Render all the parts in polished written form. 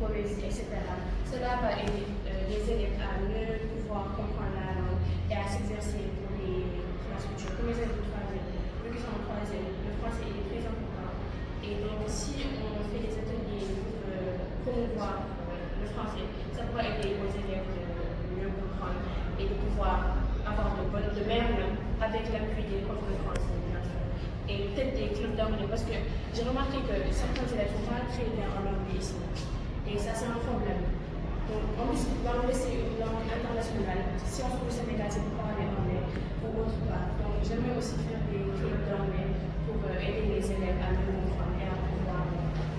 poésie, etc. Cela va aider les élèves à mieux pouvoir comprendre la langue et à s'exercer pour la structure. Comme les élèves de troisième, eux qui sont en troisième, le français il est très important. Et donc, si on fait des ateliers pour promouvoir le français, ça pourra aider aux élèves de mieux comprendre et de pouvoir avoir de meilleures notes avec l'appui des profs de français, bien sûr. Et peut-être des clubs d'anglais, parce que j'ai remarqué que certains élèves ne sont pas très bien en anglais ici. Et ça, c'est un problème. Donc, en plus, l'anglais, c'est une langue internationale. Si on se trouve au Sénégal, c'est pour parler anglais ou autre part. Donc, j'aimerais aussi faire des clubs d'anglais pour aider les élèves à mieux comprendre et à pouvoir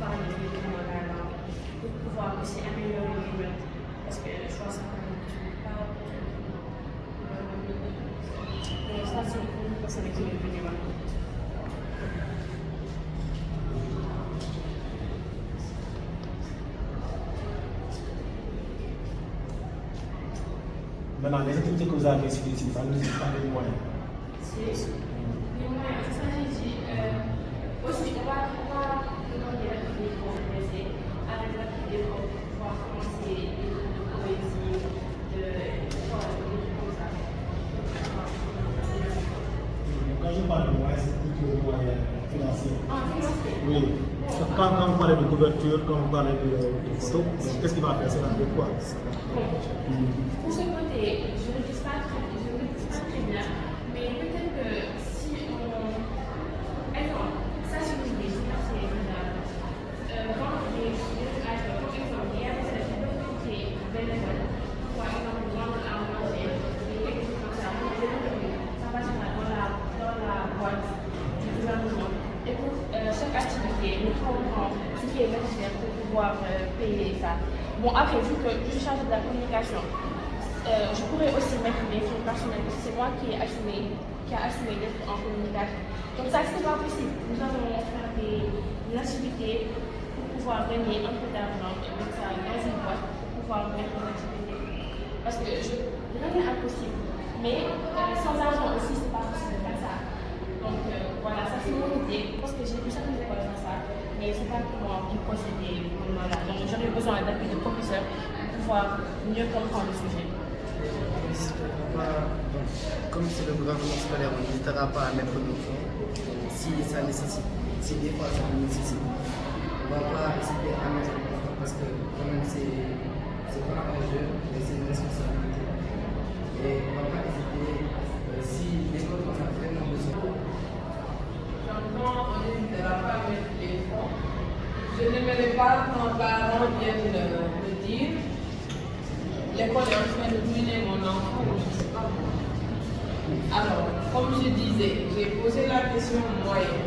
parler librement la langue, pour pouvoir aussi améliorer les notes. Parce que je vois ça comme une chose pas mais ça, c'est une personne qui est venue maintenant. Maintenant, les activités que vous avez décidées ici, ça nous dit pas les moyens. Les moyens, c'est ça que j'ai dit. Aussi, on va demander l'activité pour progresser avec l'activité pour pouvoir commencer des cours de poésie, des trucs comme ça. Quand je parle de moyens, c'est plutôt des moyens financiers. Ah, financier. Oui. Quand vous parlez de couverture, quand vous parlez de photos, qu'est-ce qui va faire? C'est de quoi? Pour ce côté, je ne dis pas très bien, mais peut-être que si on... Exemple, ça c'est une idée, je pense que c'est évident. Quand les par exemple, il y a des élèves qui peuvent quitter bénévole, par exemple, vendre à manger, des quelque chose comme ça, ça va se faire dans la boîte du gouvernement. Et pour chaque activité, nous prenons ce qui est nécessaire pour pouvoir payer ça. Bon, après, vu que je suis chargée de la communication, je pourrais aussi mettre mes fonds personnels parce que c'est moi qui ai assumé d'être en communication. Donc ça, c'est pas possible. Nous allons faire des activités pour pouvoir gagner un peu d'argent et mettre ça dans une boîte pour pouvoir mettre une activité. Parce que rien n'est impossible. Mais sans argent aussi, c'est pas possible de faire ça. Donc voilà, ça c'est mon idée. Parce que j'ai vu certaines écoles faire ça. Mais c'est pas pour moi qui procéder. Voilà. Donc j'aurais besoin d'appui de professeurs pour pouvoir mieux comprendre le sujet. Comme c'est le gouvernement scolaire, on n'hésitera pas à mettre nos fonds si ça nécessite. Si des fois ça nécessite. On ne va pas hésiter à mettre nos fonds parce que quand même c'est pas un jeu, mais c'est une responsabilité. Et on ne va pas hésiter si l'école en a vraiment besoin. J'entends, on n'hésitera pas à mettre les fonds. Je n'aimerais pas quand parents viennent me dire l'école est en train de ruiner mon enfant, je ne sais pas. Alors, comme je disais, j'ai posé la question moyenne.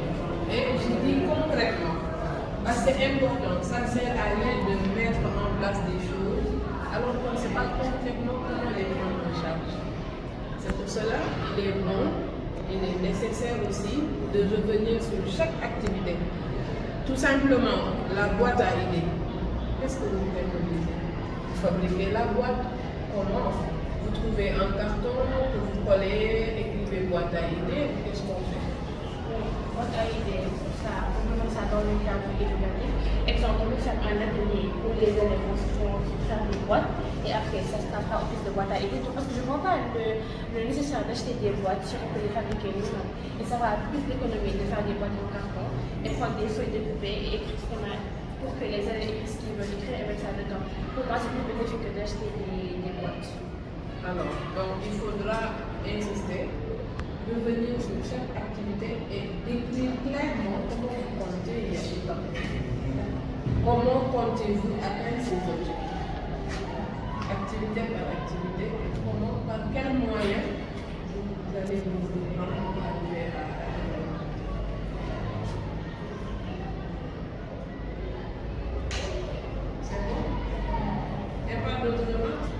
Et je dis concrètement, parce que c'est important, ça ne sert à rien de mettre en place des choses alors qu'on ne sait pas concrètement comment les prendre en charge. C'est pour cela qu'il est bon, il est nécessaire aussi de revenir sur chaque activité. Tout simplement, la boîte à idées. Qu'est-ce que vous préconisez? Vous fabriquez la boîte, comment? Vous trouvez un carton que vous collez, écrivez boîte à idées, qu'est-ce qu'on fait? Boîte à idées, ça, on peut faire ça dans le cadre éducatif. Exemple, on peut faire un atelier où les élèves vont faire des boîtes et après ça se passera au fils de boîte à idées. Parce que je ne vois pas le nécessaire d'acheter des boîtes si on peut les fabriquer nous-mêmes. Et ça va plus d'économie de faire des boîtes en carton et prendre des feuilles de poupée et écrire ce qu'on a pour que les élèves écrivent ce qu'ils veulent écrire et mettre ça dedans. Pour moi, c'est plus bénéfique que d'acheter des boîtes. Alors, donc il faudra insister, revenir sur chaque activité et décrire clairement comment vous comptez y arriver. Comment comptez-vous atteindre ces objectifs? Activité par activité, comment, par quels moyens vous allez vous rendre pour arriver à c'est bon? Il n'y a pas d'autres remarques?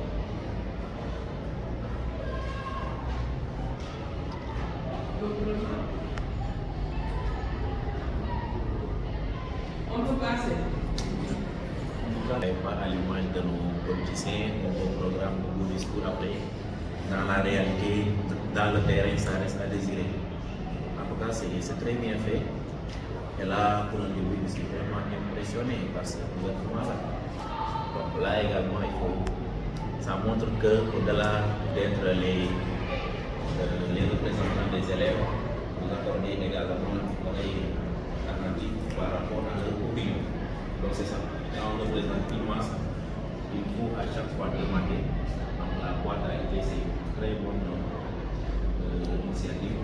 On peut passer. Pas à l'image de nos politiciens, nos programmes, nos discours après, dans la réalité, dans le terrain, ça reste à désirer. En tout cas, c'est très bien fait. Et là, pour le début, je suis vraiment impressionné par ce gouvernement-là. là également, ça montre qu'au-delà d'être les représentants des élèves, vous accordez également une oreille attentive par rapport à leur opinion. Donc c'est ça. Quand on représente une masse, il faut à chaque fois demander. Donc la boîte a été une très bonne initiative.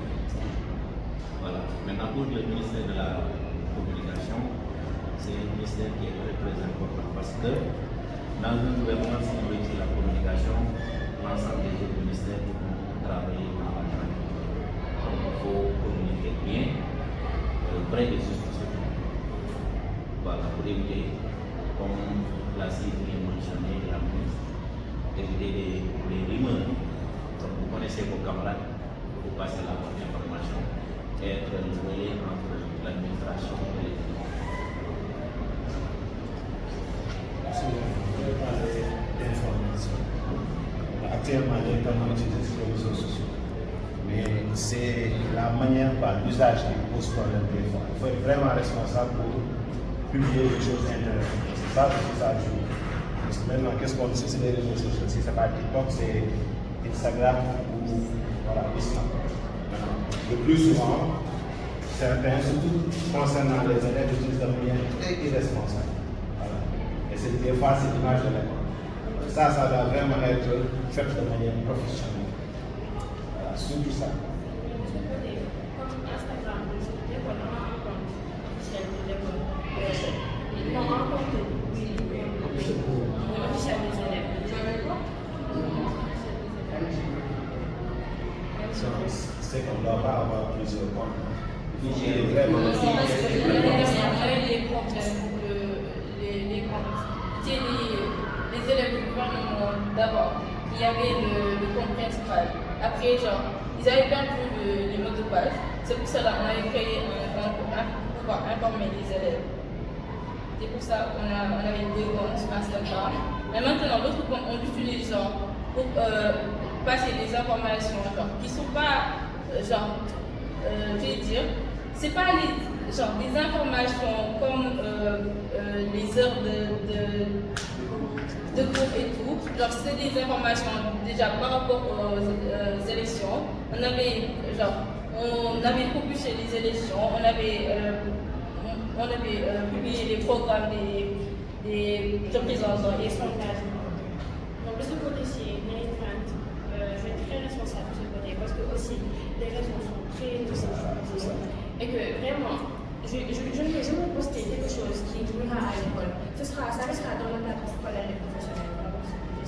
Voilà. Maintenant pour le ministère de la Communication, c'est un ministère qui est très important parce que dans une gouvernance qui veut la communication, l'ensemble des autres ministères vont travailler dans la pratique. Donc il faut communiquer bien, vrai et juste. Voilà, pour éviter, comme l'a si bien mentionné la ministre, éviter les rumeurs. Donc vous connaissez vos camarades, vous passez la bonne information et être le relais entre l'administration et les Actuellement, les gens utilisent les réseaux sociaux. Mais c'est la manière par l'usage qui pose problème des fois. Il faut être vraiment responsable pour publier des choses intéressantes. C'est ça que ça joue. Parce que maintenant, qu'est-ce qu'on dit? C'est les réseaux sociaux. Si ce n'est pas TikTok, c'est Instagram ou voilà, Instagram. Le plus souvent, certains, surtout concernant les élèves, utilisent de manière très irresponsable. Voilà. Et c'est des fois, c'est l'image de l'école. Ça doit vraiment être fait de manière professionnelle. Voilà, surtout ça. Comme Instagram, l'école, on a un compte officiel de l'école. Ils ont un compte officiel des élèves. Vous savez quoi? C'est qu'on ne doit pas avoir plusieurs comptes. Il faut gérer vraiment les élèves du gouvernement d'abord, il y avait le compte principal. Après, genre, ils avaient perdu les mots de passe. C'est pour cela qu'on avait créé un pouvoir informer les élèves. C'est pour ça qu'on avait 2 comptes sur Instagram. Mais maintenant, l'autre compte, on l'utilise genre pour passer des informations genre, qui ne sont pas, genre, je vais dire, c'est pas genre, des informations comme les heures de cours et tout. Genre, c'est des informations déjà par rapport aux élections. On avait propulsé les élections, on avait publié les programmes des représentants et sondages. Donc de ce côté-ci, les craintes, je vais être très responsable de ce côté parce que aussi les réseaux sont très touchés et que vraiment, je vais poster quelque chose qui durera à l'école. Ça restera dans le cadre scolaire et professionnel. Et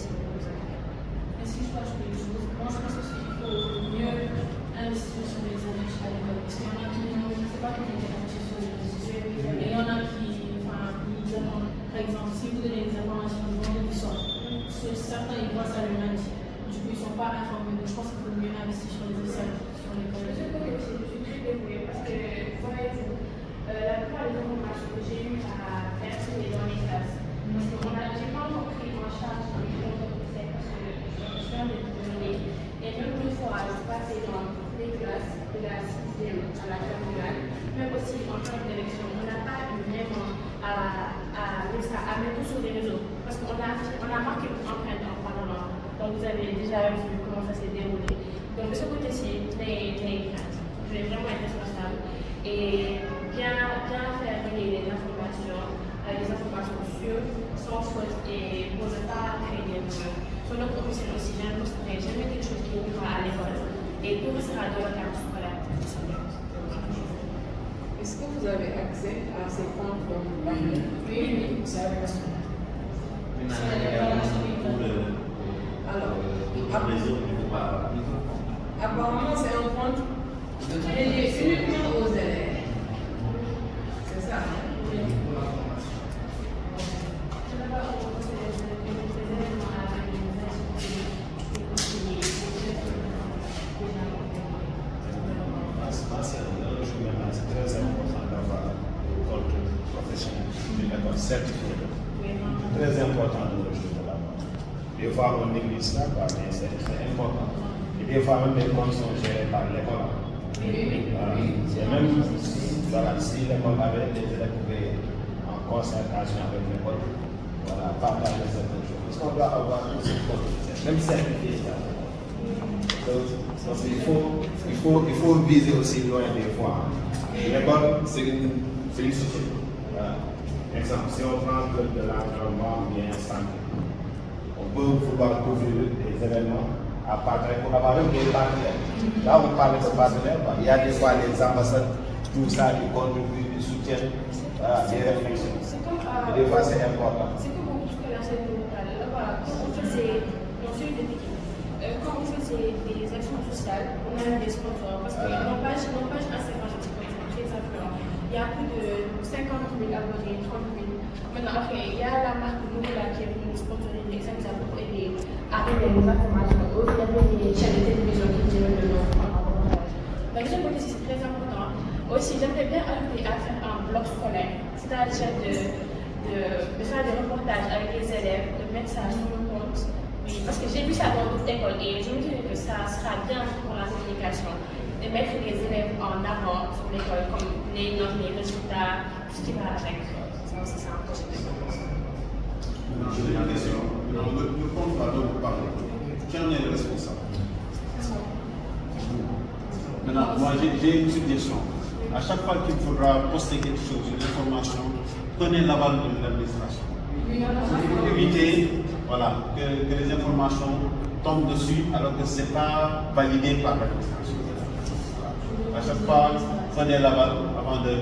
si je rajoute quelque chose, moi je pense aussi qu'il faut mieux investir sur les élèves à l'école. Parce qu'il y en a qui ne savent pas comment investir sur les réseaux sociaux. Et il y en a qui demandent, par exemple, si vous donnez des informations le vendredi soir, certains ils voient ça le lundi. Du coup, ils ne sont pas informés. Donc je pense qu'il faut mieux investir sur les écoles. De ce côté aussi, je suis très dévouée parce que, voyez-vous, la plupart des informations que j'ai eues à faire, c'était dans les classes. Parce que j'ai pas encore pris en charge les comptes parce que je viens de donner. Et même une fois, je passais dans les classes de la 6e à la terminale, même aussi en termes d'élection, on n'a pas eu vraiment à mettre tout sur les réseaux. Parce qu'on a marqué une empreinte en parlant. Donc vous avez déjà vu comment ça s'est déroulé. Donc de ce côté-ci, je vais vraiment être responsable et bien faire les informations sûres, sans faute et pour ne pas créer des rumeurs. Sur notre officiel aussi, j'ai imposé jamais quelque chose qui ira à l'école et tout sera dans le cadre scolaire. Est-ce que vous avez accès à ces comptes dont vous parlez? Oui, c'est la question. Alors, les autres, il ne faut pas. apparemment, c'est un compte dédié uniquement aux élèves. C'est ça? C'est très important d'avoir un compte professionnel, une école certifiée. C'est très important de le jouer de là-bas. Des fois, on néglige ça, mais c'est important. Et des fois, même les comptes sont gérés par l'école. Voilà. C'est même si l'école avait des élèves en concertation avec l'école, voilà, partager certaines choses. Parce qu'on doit avoir un support, même simplifier ça. Donc, il faut viser aussi loin des fois. L'école, c'est une société. Voilà. Exemple, si on prend de l'environnement bien santé, on peut vouloir couvrir des événements à partir pour avoir des partenaires. Là, on parle de partenaires, il y a des fois les ambassades, tout ça, ils contribuent, ils soutiennent les réflexions. Et des fois, c'est important. C'est comme on dit que la scène locale. Là-bas, quand on faisait quand on faisait des actions sociales, on a des sponsors. Parce que nos pages Instagram, c'est très influent. Il y a plus de 50 000 abonnés, 30 000. Maintenant, après, il y a la marque Nouveau-La qui est venue sponsoriser les examens pour aider à donner les informations. Il y avait des chaînes de télévision qui diraient le nom en reportage. Donc, je pense que c'est très important. Aussi, j'aimerais bien ajouter à faire un blog scolaire, c'est-à-dire de faire des reportages avec les élèves, de mettre ça sur le compte. Oui, parce que j'ai vu ça dans d'autres écoles et je me dirais que ça sera bien pour la communication de mettre les élèves en avant sur l'école, comme les notes, les résultats, tout ce qui va avec. Ça aussi, c'est un projet de J'ai une question. Le compte dont vous parlez, qui en est le responsable? Maintenant, moi j'ai une suggestion. À chaque fois qu'il faudra poster quelque chose, une information, prenez l'aval de l'administration. Pour éviter que les informations tombent dessus alors que ce n'est pas validé par l'administration. À chaque fois, prenez l'aval avant de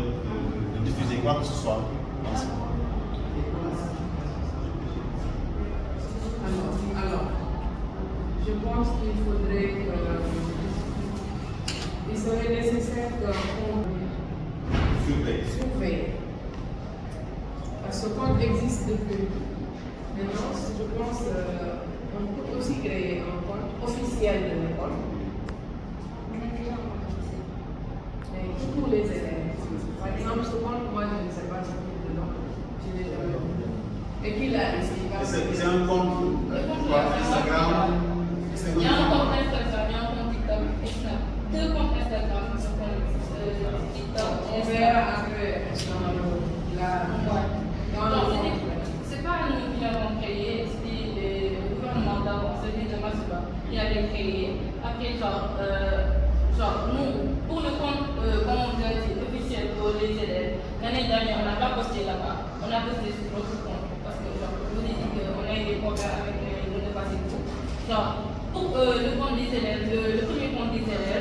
diffuser quoi que ce soit. Alors, je pense qu'il faudrait il serait nécessaire qu'on surveille. Parce que le compte existe depuis. Maintenant, je pense qu'on peut aussi créer un compte officiel de l'école. Mais pour tous les élèves. Par exemple, ce compte, moi, je ne sais pas ce qu'il y a dedans. Je l'ai jamais vu. Et puis là, c'est un compte Instagram. Il y a un compte Instagram, il y a un compte TikTok, et ça. 2 comptes Instagram, TikTok. On verra après C'est pas nous qui l'avons créé, c'est le gouvernement d'avant, celui de Masuba, qui avait créé. Après, nous, pour le compte, comme on a dit, officiel pour les élèves, l'année dernière, on n'a pas posté là-bas, on a posté sur notre compte, parce que je vous ai dit qu'on a eu des problèmes avec le passé. Pour le compte des élèves, le premier compte des élèves,